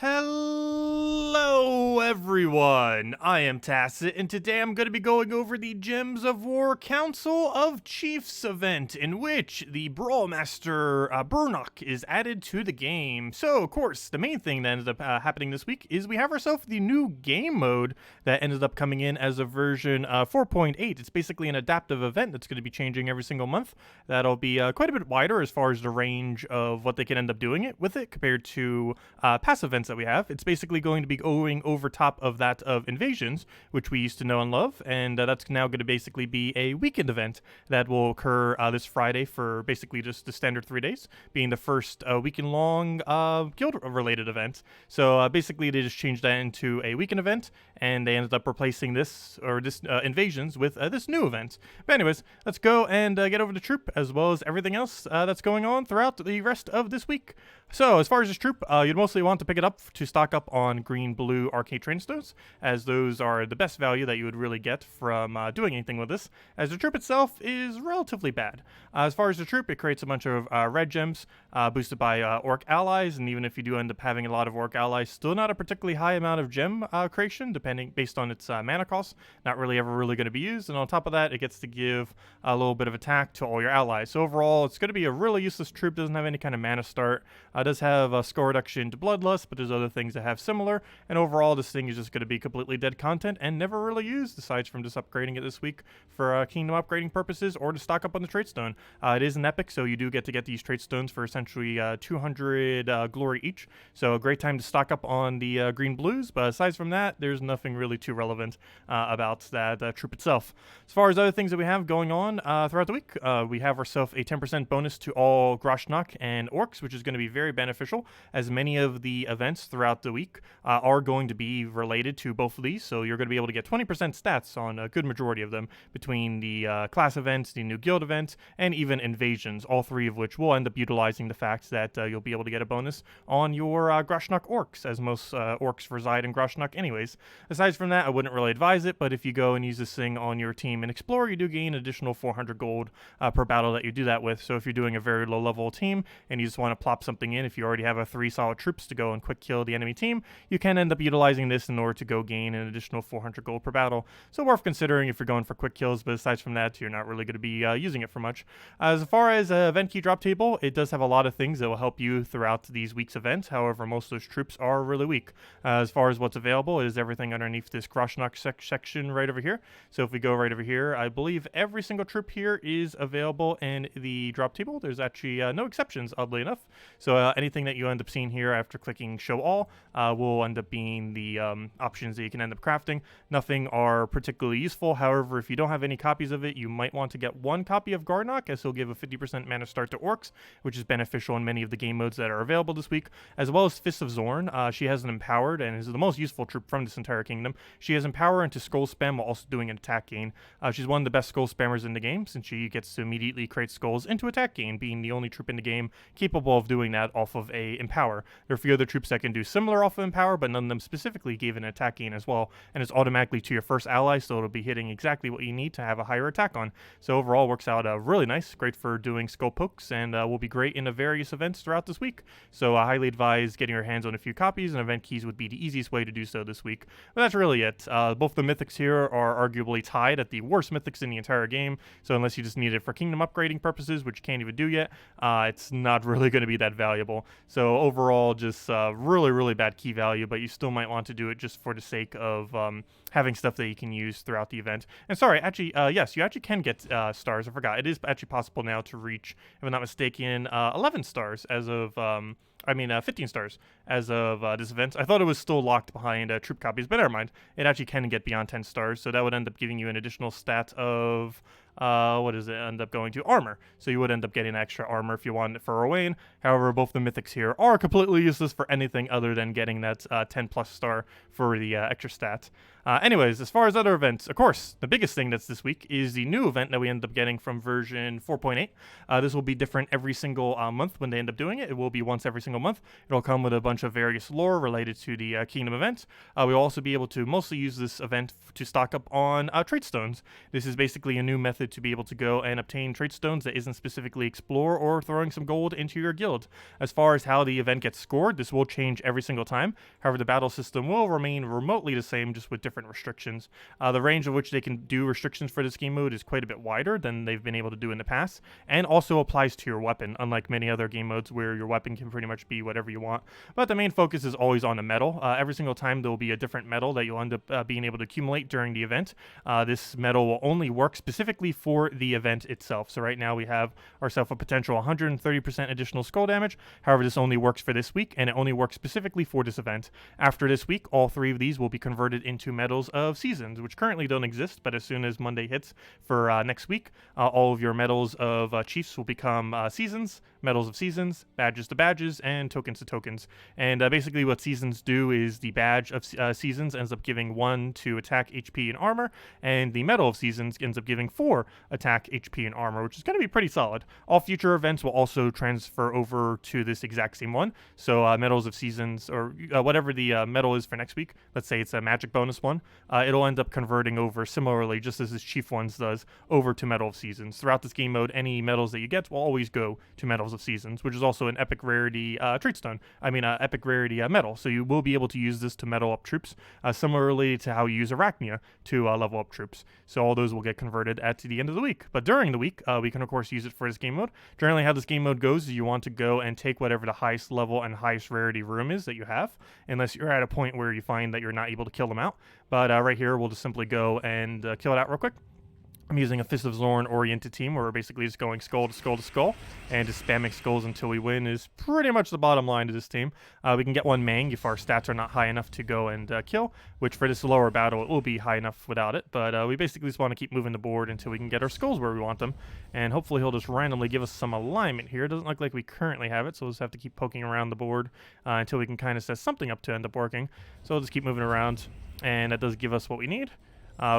Hello everyone, I am Tacet, and today I'm going to be going over the Gems of War Council of Chiefs event, in which the Brawlmaster Bur'Nakh is added to the game. So, of course, the main thing that ended up happening this week is we have ourselves the new game mode that ended up coming in as a version 4.8. It's basically an adaptive event that's going to be changing every single month. That'll be quite a bit wider as far as the range of what they can end up doing with it compared to past events that we have. It's basically going to be going over top of that of Invasions, which we used to know and love, and that's now going to basically be a weekend event that will occur this Friday for basically just the standard 3 days, being the first weekend-long guild-related event. So basically they just changed that into a weekend event, and they ended up replacing this Invasions with this new event. But anyways, let's go and get over the troop as well as everything else that's going on throughout the rest of this week. So as far as this troop, you'd mostly want to pick it up to stock up on green-blue arcade traitstones, as those are the best value that you would really get from doing anything with this, as the troop itself is relatively bad. As far as the troop, it creates a bunch of red gems boosted by orc allies, and even if you do end up having a lot of orc allies, still not a particularly high amount of gem creation, based on its mana cost. Not really ever really going to be used, and on top of that, it gets to give a little bit of attack to all your allies. So overall, it's going to be a really useless troop. Doesn't have any kind of mana start. Does have a score reduction to Bloodlust, but there's other things that have similar, and overall this thing is just going to be completely dead content and never really used, aside from just upgrading it this week for kingdom upgrading purposes or to stock up on the traitstone. It is an epic, so you do get to get these traitstones for essentially 200 glory each, so a great time to stock up on the green blues, but aside from that, there's nothing really too relevant about that troop itself. As far as other things that we have going on throughout the week, we have ourselves a 10% bonus to all Gar'Nok and Orcs, which is going to be very beneficial, as many of the events throughout the week are going to be related to both of these, so you're going to be able to get 20% stats on a good majority of them between the class events, the new guild events, and even Invasions, all three of which will end up utilizing the fact that you'll be able to get a bonus on your Gar'Nok Orcs, as most Orcs reside in Gar'Nok anyways. Aside from that, I wouldn't really advise it, but if you go and use this thing on your team and explore, you do gain additional 400 gold per battle that you do that with, so if you're doing a very low level team and you just want to plop something in, if you already have 3 solid troops to go and quick kill the enemy team, you can end up utilizing this in order to go gain an additional 400 gold per battle. So worth considering if you're going for quick kills, but aside from that, you're not really going to be using it for much. As far as event key drop table, it does have a lot of things that will help you throughout these week's events. However, most of those troops are really weak. As far as what's available, it is everything underneath this Gar'Nok section right over here. So if we go right over here, I believe every single troop here is available in the drop table. There's actually no exceptions, oddly enough. So anything that you end up seeing here after clicking show all will end up being the options that you can end up crafting. Nothing are particularly useful. However, if you don't have any copies of it, you might want to get 1 copy of Gar'Nok, as he'll give a 50% mana start to Orcs, which is beneficial in many of the game modes that are available this week, as well as Fists of Zorn. She has an empowered and is the most useful troop from this entire kingdom. She has empower into skull spam while also doing an attack gain. She's one of the best skull spammers in the game, since she gets to immediately create skulls into attack gain, being the only troop in the game capable of doing that off of a empower. There are a few other troops that can do similar off of empower, but none of them specifically gave an attack gain as well, and it's automatically to your first ally, so it'll be hitting exactly what you need to have a higher attack on. So overall, works out really nice, great for doing skull pokes, and will be great in various events throughout this week. So I highly advise getting your hands on a few copies, and event keys would be the easiest way to do so this week. But that's really it. Both the mythics here are arguably tied at the worst mythics in the entire game, so unless you just need it for kingdom upgrading purposes, which you can't even do yet, it's not really going to be that valuable. So overall, just really bad key value, but you still might want to do it just for the sake of having stuff that you can use throughout the event. And sorry, actually, yes, you actually can get stars. I forgot. It is actually possible now to reach, if I'm not mistaken, 11 stars as of 15 stars as of this event. I thought it was still locked behind troop copies, but never mind. It actually can get beyond 10 stars, so that would end up giving you an additional stat of what does it end up going to? Armor. So you would end up getting extra armor if you wanted it for Owain. However, both the mythics here are completely useless for anything other than getting that 10 plus star for the extra stat. Anyways, as far as other events, of course, the biggest thing that's this week is the new event that we end up getting from version 4.8. This will be different every single month when they end up doing it. It will be once every single month. It'll come with a bunch of various lore related to the Kingdom event. We'll also be able to mostly use this event to stock up on traitstones. This is basically a new method method to be able to go and obtain trait stones that isn't specifically explore or throwing some gold into your guild. As far as how the event gets scored, this will change every single time. However, the battle system will remain remotely the same, just with different restrictions. The range of which they can do restrictions for this game mode is quite a bit wider than they've been able to do in the past, and also applies to your weapon, unlike many other game modes where your weapon can pretty much be whatever you want. But the main focus is always on the metal. Every single time there will be a different metal that you'll end up being able to accumulate during the event. This metal will only work specifically for the event itself. So right now we have ourselves a potential 130% additional skull damage. However, this only works for this week, and it only works specifically for this event. After this week, all 3 of these will be converted into medals of seasons, which currently don't exist, but as soon as Monday hits for next week, all of your medals of chiefs will become seasons, medals of seasons, badges to badges, and tokens to tokens. And basically what seasons do is the badge of seasons ends up giving 1 to attack, HP, and armor, and the medal of seasons ends up giving 4 attack, HP, and armor, which is going to be pretty solid. All future events will also transfer over to this exact same one. So medals of seasons, or whatever the medal is for next week, let's say it's a magic bonus one, it'll end up converting over similarly, just as this chief ones does, over to medal of seasons. Throughout this game mode, any medals that you get will always go to medals of seasons, which is also an epic rarity traitstone. Epic rarity medal. So you will be able to use this to medal up troops, similarly to how you use Arachnia to level up troops. So all those will get converted at the end of the week. But during the week, we can of course use it for this game mode. Generally, how this game mode goes is you want to go and take whatever the highest level and highest rarity room is that you have, unless you're at a point where you find that you're not able to kill them out. But right here, we'll just simply go and kill it out real quick. I'm using a Fist of Zorn oriented team where we're basically just going skull to skull to skull and just spamming skulls until we win is pretty much the bottom line to this team. We can get 1 Mang if our stats are not high enough to go and kill, which for this lower battle it will be high enough without it, but we basically just want to keep moving the board until we can get our skulls where we want them, and hopefully he'll just randomly give us some alignment here. It doesn't look like we currently have it, so we'll just have to keep poking around the board until we can kind of set something up to end up working. So we'll just keep moving around, and that does give us what we need.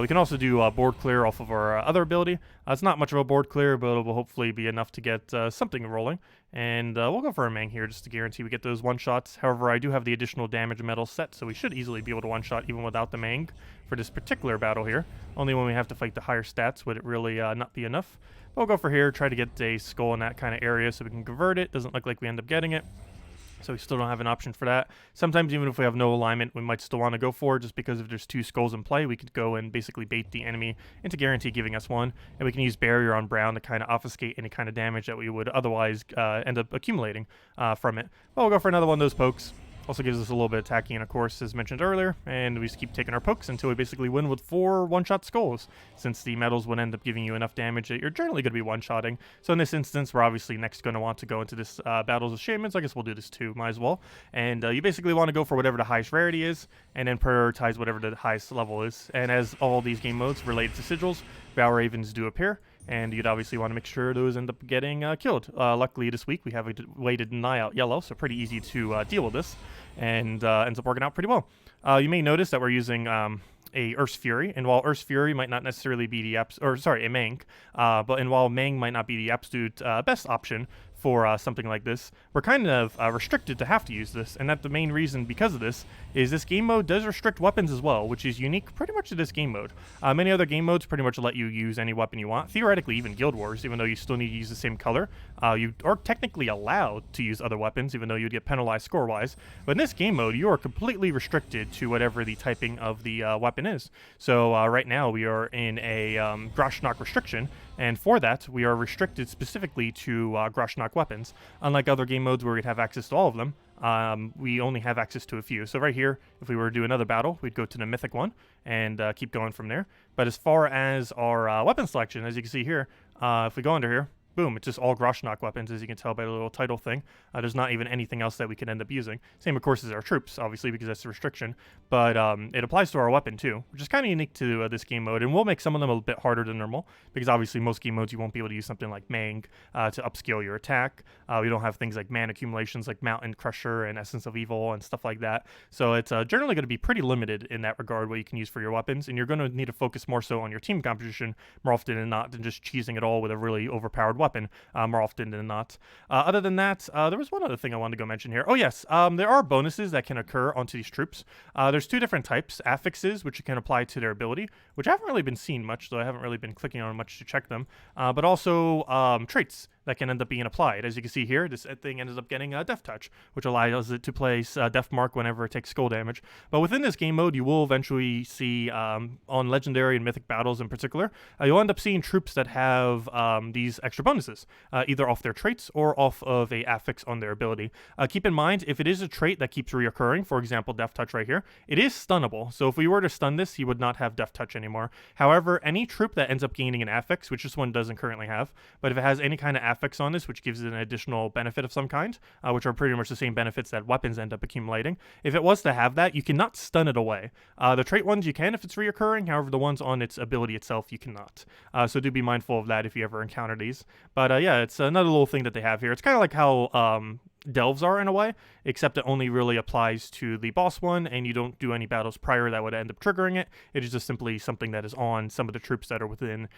We can also do board clear off of our other ability. It's not much of a board clear, but it will hopefully be enough to get something rolling. And we'll go for a Mang here just to guarantee we get those one-shots. However, I do have the additional damage medal set, so we should easily be able to one-shot even without the Mang for this particular battle here. Only when we have to fight the higher stats would it really not be enough. But we'll go for here, try to get a skull in that kind of area so we can convert it. Doesn't look like we end up getting it, so we still don't have an option for that. Sometimes even if we have no alignment, we might still want to go for it, just because if there's 2 skulls in play, we could go and basically bait the enemy into guarantee giving us 1, and we can use barrier on Brown to kind of obfuscate any kind of damage that we would otherwise end up accumulating from it. But we'll go for another one of those pokes. Also gives us a little bit of attacking, of course, as mentioned earlier, and we just keep taking our pokes until we basically win with 4 one-shot skulls, since the medals would end up giving you enough damage that you're generally going to be one-shotting. So in this instance, we're obviously next going to want to go into this Battles of Shamans. I guess we'll do this too, might as well. And you basically want to go for whatever the highest rarity is, and then prioritize whatever the highest level is. And as all these game modes related to sigils, Vow Ravens do appear, and you'd obviously want to make sure those end up getting killed. Luckily this week we have a way to deny out yellow, so pretty easy to deal with this, and ends up working out pretty well. You may notice that we're using a Earth's Fury, and while Earth's Fury might not necessarily be the a Mang, while Mang might not be the absolute best option for something like this, we're kind of restricted to have to use this, and that the main reason because of this is this game mode does restrict weapons as well, which is unique pretty much to this game mode. Many other game modes pretty much let you use any weapon you want. Theoretically, even Guild Wars, even though you still need to use the same color, you are technically allowed to use other weapons, even though you'd get penalized score-wise. But in this game mode, you are completely restricted to whatever the typing of the weapon is. So right now, we are in a Gar'Nok restriction, and for that, we are restricted specifically to Gar'Nok weapons. Unlike other game modes where we'd have access to all of them, we only have access to a few. So right here, if we were to do another battle, we'd go to the mythic one and keep going from there. But as far as our weapon selection, as you can see here, if we go under here, boom, it's just all Gar'Nok weapons, as you can tell by the little title thing. There's not even anything else that we can end up using. Same, of course, as our troops, obviously, because that's a restriction. But it applies to our weapon, too, which is kind of unique to this game mode. And we'll make some of them a bit harder than normal, because obviously most game modes you won't be able to use something like Mang to upscale your attack. We don't have things like mana accumulations like Mountain Crusher and Essence of Evil and stuff like that. So it's generally going to be pretty limited in that regard what you can use for your weapons. And you're going to need to focus more so on your team composition more often than not than just cheesing it all with a really overpowered weapon. weapon more often than not. Other than that, there was one other thing I wanted to go mention here. Oh yes, there are bonuses that can occur onto these troops. There's two different types: affixes, which you can apply to their ability, which I haven't really been seeing much, so I haven't really been clicking on much to check them. But also traits that can end up being applied. As you can see here, this thing ends up getting a Death Touch, which allows it to place Death Mark whenever it takes skull damage. But within this game mode, you will eventually see, on Legendary and Mythic battles in particular, you'll end up seeing troops that have these extra bonuses, either off their traits or off of a affix on their ability. Keep in mind, if it is a trait that keeps reoccurring, for example, Death Touch right here, it is stunnable. So if we were to stun this, he would not have Death Touch anymore. However, any troop that ends up gaining an affix, which this one doesn't currently have, but if it has any kind of affix on this, which gives it an additional benefit of some kind, which are pretty much the same benefits that weapons end up accumulating. If it was to have that, you cannot stun it away. The trait ones you can if it's reoccurring, however the ones on its ability itself you cannot. So do be mindful of that if you ever encounter these. But yeah, it's another little thing that they have here. It's kind of like how delves are in a way, except it only really applies to the boss one, and you don't do any battles prior that would end up triggering it. It is just simply something that is on some of the troops that are within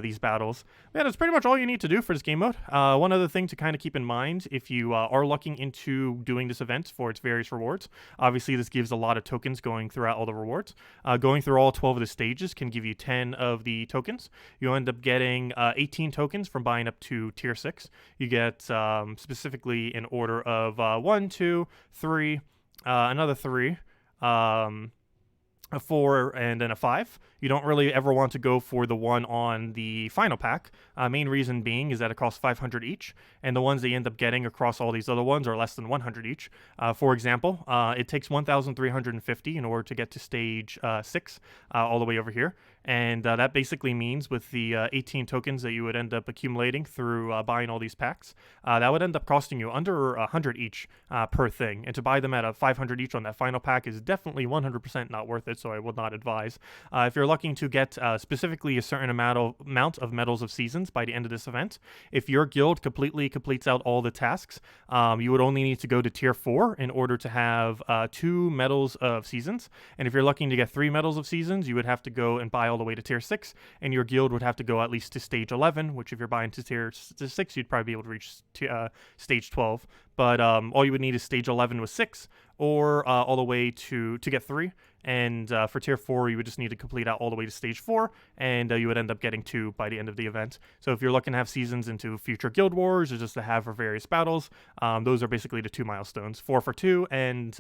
these battles. Yeah, that's pretty much all you need to do for this game mode. One other thing to kind of keep in mind if you are looking into doing this event for its various rewards, obviously this gives a lot of tokens going throughout all the rewards. Going through all 12 of the stages can give you 10 of the tokens. You'll end up getting 18 tokens from buying up to tier 6. You get specifically in order of 1, 2, 3, another 3, a 4, and then a 5. You don't really ever want to go for the one on the final pack. Main reason being is that it costs 500 each, and the ones that you end up getting across all these other ones are less than 100 each. For example, it takes 1,350 in order to get to stage 6, all the way over here. And that basically means with the 18 tokens that you would end up accumulating through buying all these packs, that would end up costing you under 100 each per thing. And to buy them at a 500 each on that final pack is definitely 100% not worth it, so I would not advise. If you're looking to get specifically a certain amount of Medals of Seasons by the end of this event, if your guild completely completes out all the tasks, you would only need to go to tier 4 in order to have 2 Medals of Seasons. And if you're looking to get 3 Medals of Seasons, you would have to go and buy all the way to tier 6, and your guild would have to go at least to stage 11, which if you're buying to tier 6, you'd probably be able to reach stage 12. But all you would need is stage 11 with 6, or all the way to get 3. And for tier 4, you would just need to complete out all the way to stage 4, and you would end up getting 2 by the end of the event. So if you're looking to have seasons into future guild wars, or just to have for various battles, those are basically the 2 milestones: 4 for 2, and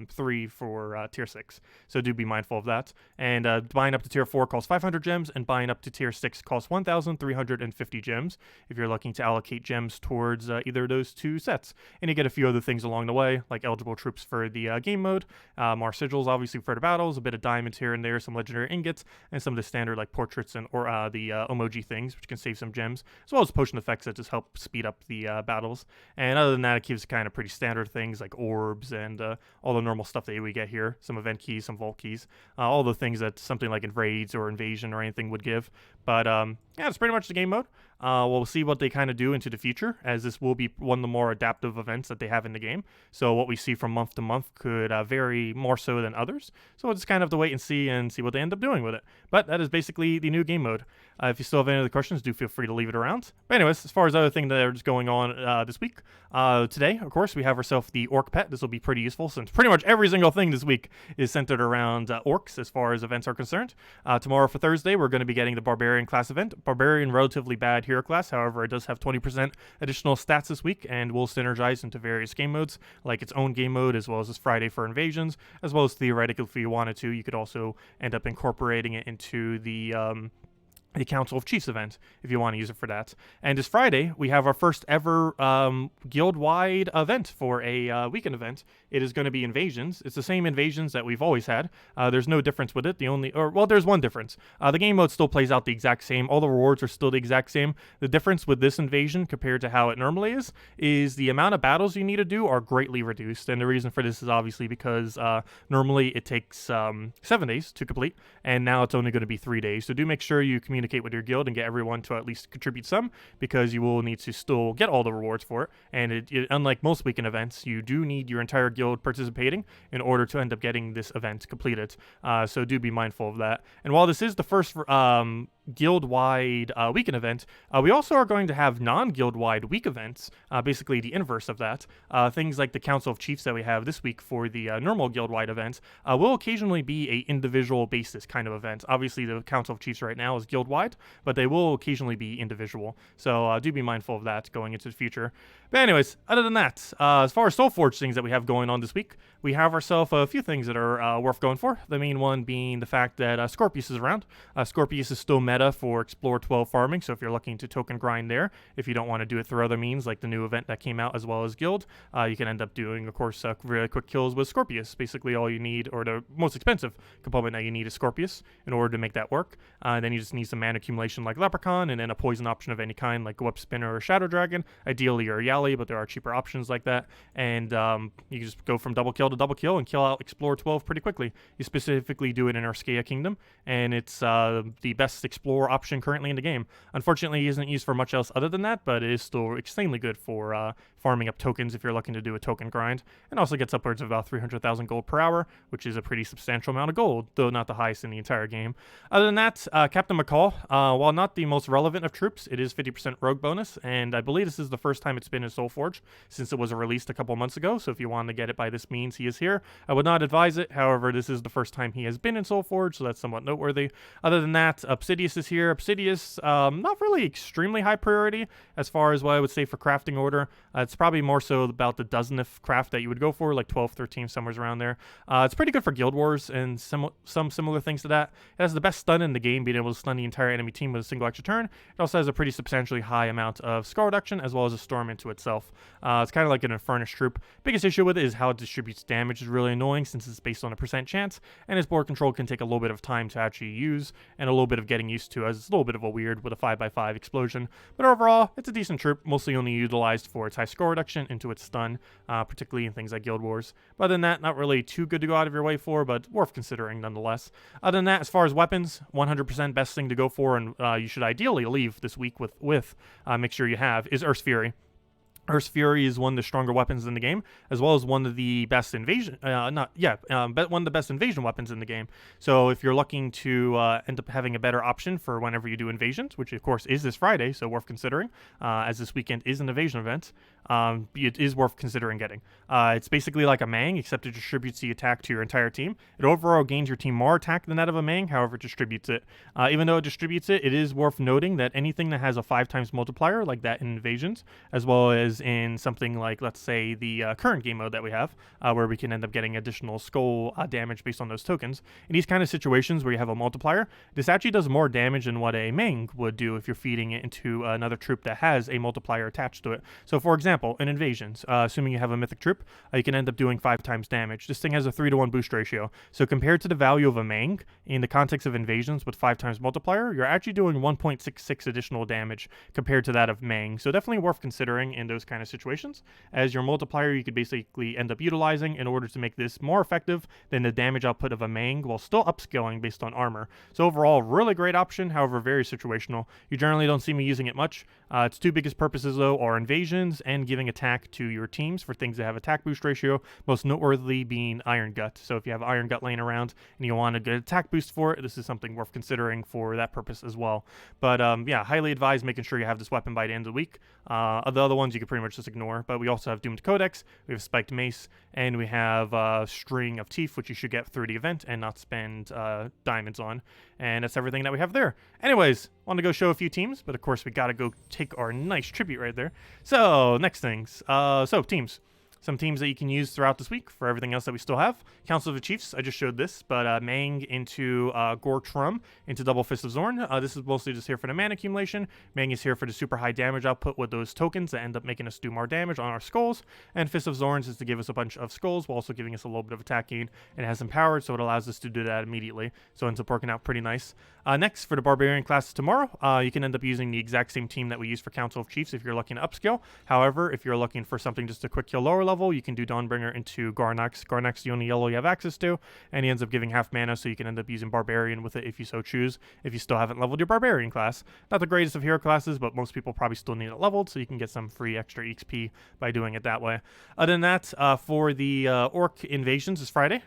3 for tier 6. So do be mindful of that. And buying up to tier 4 costs 500 gems, and buying up to tier 6 costs 1,350 gems if you're looking to allocate gems towards either of those 2 sets. And you get a few other things along the way, like eligible troops for the game mode, more sigils obviously for the battles, a bit of diamonds here and there, some legendary ingots, and some of the standard like portraits and or the emoji things, which can save some gems, as well as potion effects that just help speed up the battles. And other than that, it gives kind of pretty standard things like orbs and all the normal stuff that we get here, some event keys, some vault keys, all the things that something like Raids or Invasion or anything would give. But yeah, that's pretty much the game mode. We'll see what they kind of do into the future, as this will be one of the more adaptive events that they have in the game. So what we see from month to month could vary more so than others. So we'll just kind of have to wait and see what they end up doing with it. But that is basically the new game mode. If you still have any other questions, do feel free to leave it around. But anyways, as far as other things that are just going on this week, today, of course, we have ourselves the Orc pet. This will be pretty useful since pretty much every single thing this week is centered around Orcs as far as events are concerned. Tomorrow for Thursday, we're going to be getting the Barbarian class event. Barbarian, relatively bad hero class. However, it does have 20% additional stats this week and will synergize into various game modes, like its own game mode, as well as this Friday for Invasions, as well as theoretically, if you wanted to, you could also end up incorporating it into the Council of Chiefs event, if you want to use it for that. And this Friday, we have our first ever guild-wide event for a weekend event. It is going to be Invasions. It's the same Invasions that we've always had. There's no difference with it. There's one difference. The game mode still plays out the exact same. All the rewards are still the exact same. The difference with this Invasion compared to how it normally is the amount of battles you need to do are greatly reduced. And the reason for this is obviously because normally it takes 7 days to complete, and now it's only going to be 3 days. So do make sure you communicate with your guild and get everyone to at least contribute some, because you will need to still get all the rewards for it. And unlike most weekend events, you do need your entire guild participating in order to end up getting this event completed. So do be mindful of that. And while this is the first guild-wide weekend event, we also are going to have non-guild-wide week events, basically the inverse of that. Things like the Council of Chiefs that we have this week for the normal guild-wide events will occasionally be a individual basis kind of event. Obviously, the Council of Chiefs right now is guild-wide, but they will occasionally be individual. So do be mindful of that going into the future. But anyways, other than that, as far as Soulforge things that we have going on this week, we have ourselves a few things that are worth going for. The main one being the fact that Scorpius is around. Scorpius is still meta for Explore 12 farming, so if you're looking to token grind there, if you don't want to do it through other means like the new event that came out as well as Guild, you can end up doing, of course, really quick kills with Scorpius. Basically all you need, or the most expensive component that you need, is Scorpius in order to make that work. Then you just need some mana accumulation like Leprechaun, and then a poison option of any kind like Whip Spinner or Shadow Dragon, ideally or Yali, but there are cheaper options like that. And you can just go from double kill to double kill and kill out Explore 12 pretty quickly. You specifically do it in Arskea Kingdom, and it's the best Explore option currently in the game. Unfortunately, it isn't used for much else other than that, but it is still extremely good for farming up tokens if you're looking to do a token grind, and also gets upwards of about 300,000 gold per hour, which is a pretty substantial amount of gold, though not the highest in the entire game. Other than that, Captain McCall, while not the most relevant of troops, it is 50% rogue bonus, and I believe this is the first time it's been in Soulforge since it was released a couple months ago, so if you want to get it by this means, he is here. I would not advise it, however, this is the first time he has been in Soulforge, so that's somewhat noteworthy. Other than that, Obsidius is here. Obsidius, not really extremely high priority as far as what I would say for crafting order. It's probably more so about the dozenth craft that you would go for, like 12, 13, somewhere around there. It's pretty good for Guild Wars and some similar things to that. It has the best stun in the game, being able to stun the entire enemy team with a single extra turn. It also has a pretty substantially high amount of skull reduction as well as a storm into itself. It's kind of like an Infernus troop. Biggest issue with it is how it distributes damage is really annoying since it's based on a percent chance, and its board control can take a little bit of time to actually use and a little bit of getting used to, as it's a little bit of a weird with a 5x5 explosion. But overall, it's a decent troop, mostly only utilized for its high score reduction into its stun, particularly in things like Guild Wars. But other than that, not really too good to go out of your way for, but worth considering nonetheless. Other than that, as far as weapons, 100% best thing to go for, and you should ideally leave this week with make sure you have, is Earth's Fury. Earth's Fury is one of the stronger weapons in the game, as well as one of the best invasion, one of the best invasion weapons in the game. So if you're looking to end up having a better option for whenever you do invasions, which of course is this Friday, so worth considering, as this weekend is an invasion event, it is worth considering getting. It's basically like a Mang, except it distributes the attack to your entire team. It overall gains your team more attack than that of a Mang, however it distributes it. Even though it distributes it, it is worth noting that anything that has a 5x multiplier, like that in invasions, as well as in something like, let's say, the current game mode that we have, where we can end up getting additional skull damage based on those tokens. In these kind of situations where you have a multiplier, this actually does more damage than what a Mang would do if you're feeding it into another troop that has a multiplier attached to it. So for example, in invasions, assuming you have a mythic troop, you can end up doing 5 times damage. This thing has a 3-to-1 boost ratio. So compared to the value of a Mang, in the context of invasions with 5 times multiplier, you're actually doing 1.66 additional damage compared to that of Mang. So definitely worth considering in those kind of situations, as your multiplier you could basically end up utilizing in order to make this more effective than the damage output of a Mang while still upscaling based on armor. So overall, really great option, however very situational. You generally don't see me using it much. Its two biggest purposes though are invasions and giving attack to your teams for things that have attack boost ratio, most noteworthy being Iron Gut. So if you have Iron Gut laying around and you want a good attack boost for it, this is something worth considering for that purpose as well. But yeah, highly advise making sure you have this weapon by the end of the week. The other ones you could pretty much just ignore, but we also have Doomed Codex, we have Spiked Mace, and we have String of Teeth, which you should get through the event and not spend diamonds on. And that's everything that we have there. Anyways, want to go show a few teams, but of course we gotta go take our nice tribute right there. So next things, teams. Some teams that you can use throughout this week for everything else that we still have. Council of the Chiefs, I just showed this, but Mang into Gor'Thrum into Double Fist of Zorn. This is mostly just here for the mana accumulation. Mang is here for the super high damage output with those tokens that end up making us do more damage on our skulls. And Fist of Zorns is to give us a bunch of skulls while also giving us a little bit of attack gain. And it has empowered, so it allows us to do that immediately. So it ends up working out pretty nice. Next, for the Barbarian classes tomorrow, you can end up using the exact same team that we use for Council of Chiefs if you're looking to upscale. However, if you're looking for something just a quick kill lower level, you can do Dawnbringer into Gar'Nok. Gar'Nok's the only yellow you have access to, and he ends up giving half mana, so you can end up using Barbarian with it if you so choose, if you still haven't leveled your Barbarian class. Not the greatest of hero classes, but most people probably still need it leveled, so you can get some free extra XP by doing it that way. Other than that, for the Orc Invasions this Friday,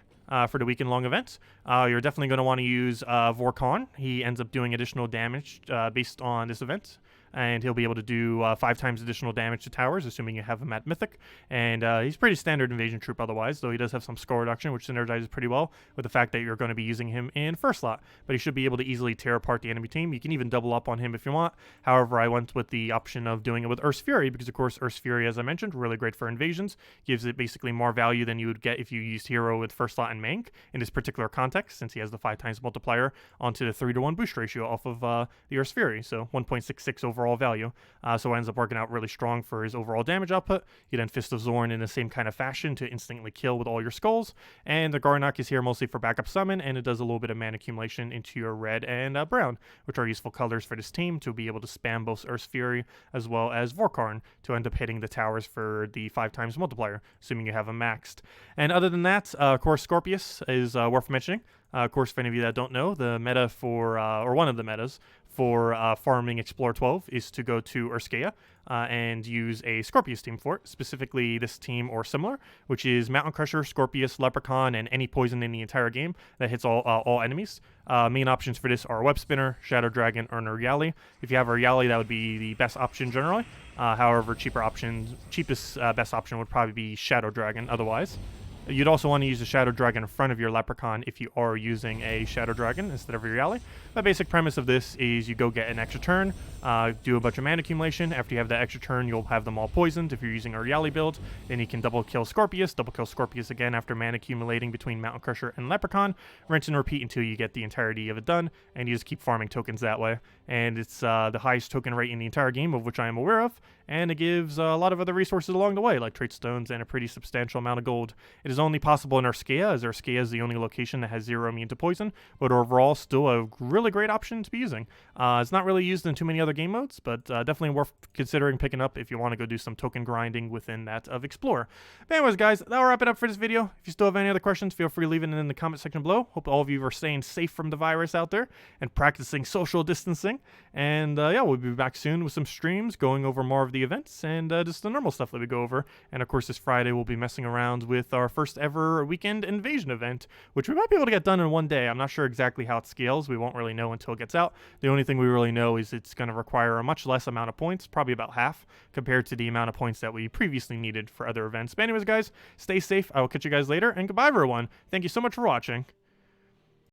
for the weekend-long event. You're definitely going to want to use Vor'Karn. He ends up doing additional damage based on this event, and he'll be able to do 5 times additional damage to towers, assuming you have him at Mythic. And he's pretty standard invasion troop otherwise, though he does have some score reduction, which synergizes pretty well with the fact that you're going to be using him in first slot. But he should be able to easily tear apart the enemy team. You can even double up on him if you want. However, I went with the option of doing it with Earth's Fury, because of course Earth's Fury, as I mentioned, really great for invasions. Gives it basically more value than you would get if you used Hero with first slot and Mang in this particular context, since he has the 5 times multiplier onto the 3-to-1 boost ratio off of the Earth's Fury. So 1.66 overall value. So it ends up working out really strong for his overall damage output. You then Fist of Zorn in the same kind of fashion to instantly kill with all your skulls. And the Gar'Nok is here mostly for backup summon, and it does a little bit of mana accumulation into your red and brown, which are useful colors for this team to be able to spam both Earth's Fury as well as Vor'Karn to end up hitting the towers for the 5 times multiplier, assuming you have them maxed. And other than that, of course, Scorpius is worth mentioning. Of course, for any of you that don't know, the meta for, or one of the metas for farming Explore 12 is to go to Urskea and use a Scorpius team for it, specifically this team or similar, which is Mountain Crusher, Scorpius, Leprechaun, and any poison in the entire game that hits all enemies. Main options for this are Web Spinner, Shadow Dragon, or Yali. If you have a Yali, that would be the best option generally. However, cheapest best option would probably be Shadow Dragon otherwise. You'd also want to use a Shadow Dragon in front of your Leprechaun if you are using a Shadow Dragon instead of your Yali. The basic premise of this is you go get an extra turn, do a bunch of mana accumulation. After you have that extra turn, you'll have them all poisoned if you're using a Yali build. Then you can double kill Scorpius again after mana accumulating between Mountain Crusher and Leprechaun. Rinse and repeat until you get the entirety of it done, and you just keep farming tokens that way. And it's the highest token rate in the entire game, of which I am aware of, and it gives a lot of other resources along the way, like traitstones and a pretty substantial amount of gold. It is only possible in Urskea, as Urskea is the only location that has 0 immune to poison, but overall still a really great option to be using. It's not really used in too many other game modes, but definitely worth considering picking up if you want to go do some token grinding within that of Explore. But anyways, guys, that'll wrap it up for this video. If you still have any other questions, feel free to leave it in the comment section below. Hope all of you are staying safe from the virus out there and practicing social distancing. And yeah, we'll be back soon with some streams going over more of the events and just the normal stuff that we go over. And of course, this Friday we'll be messing around with our first ever weekend invasion event, which we might be able to get done in one day. I'm not sure exactly how it scales. We won't really know until it gets out. The only thing we really know is it's going to require a much less amount of points, probably about half, compared to the amount of points that we previously needed for other events. But anyways, guys, stay safe. I will catch you guys later, and goodbye, everyone. Thank you so much for watching.